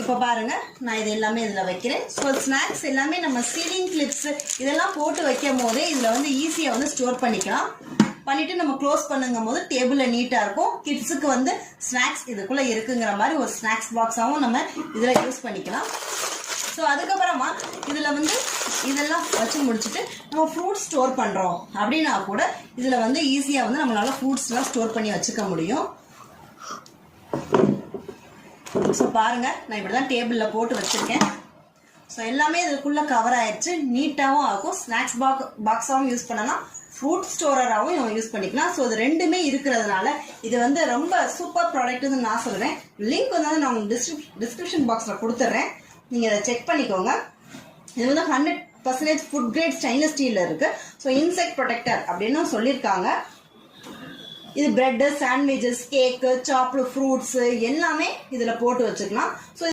இப்போ பாருங்க நான் இது எல்லாமே இதில் வைக்கிறேன். ஸோ ஸ்நாக்ஸ் எல்லாமே நம்ம சீலிங் கிளிப்ஸ் இதெல்லாம் போட்டு வைக்கும் போதே இதில் வந்து ஈஸியாக வந்து ஸ்டோர் பண்ணிக்கலாம். பண்ணிட்டு நம்ம க்ளோஸ் பண்ணுங்கும் போது டேபிளில் நீட்டாக இருக்கும். கிட்ஸுக்கு வந்து ஸ்நாக்ஸ் இதுக்குள்ளே இருக்குங்கிற மாதிரி ஒரு ஸ்நாக்ஸ் பாக்ஸாகவும் நம்ம இதில் யூஸ் பண்ணிக்கலாம். ஸோ அதுக்கப்புறமா இதில் வந்து இதெல்லாம் வச்சு முடிச்சுட்டு நம்ம ஃப்ரூட்ஸ் ஸ்டோர் பண்ணுறோம் அப்படின்னா கூட இதில் வந்து ஈஸியாக வந்து நம்மளால ஃப்ரூட்ஸ்லாம் ஸ்டோர் பண்ணி வச்சுக்க முடியும். ஸோ பாருங்க நான் இப்படி தான் டேபிளில் போட்டு வச்சுருக்கேன். ஸோ எல்லாமே இதுக்குள்ளே கவர் ஆயிடுச்சு. நீட்டாகவும் ஆகும். ஸ்நாக்ஸ் பாக்ஸாகவும் யூஸ் பண்ணலாம், ஃப்ரூட் ஸ்டோரராகவும் யூஸ் பண்ணிக்கலாம். ஸோ இது ரெண்டுமே இருக்கிறதுனால இது வந்து ரொம்ப சூப்பர் ப்ராடக்ட்னு நான் சொல்கிறேன். லிங்க் வந்து நான் உங்களுக்கு டிஸ்கிரிப்ஷன் பாக்ஸில் கொடுத்துட்றேன். நீங்கள் அதை செக் பண்ணிக்கோங்க. இது வந்து 100% ஃபுட் கிரேட் ஸ்டெயின்லெஸ் ஸ்டீலில் இருக்குது. ஸோ இன்செக்ட் ப்ரொடெக்டர் அப்படின்னு சொல்லியிருக்காங்க. இது பிரெட், சாண்ட்விச்சஸ், கேக்கு, சாப்டு ஃப்ரூட்ஸ் எல்லாமே இதில் போட்டு வச்சுக்கலாம். ஸோ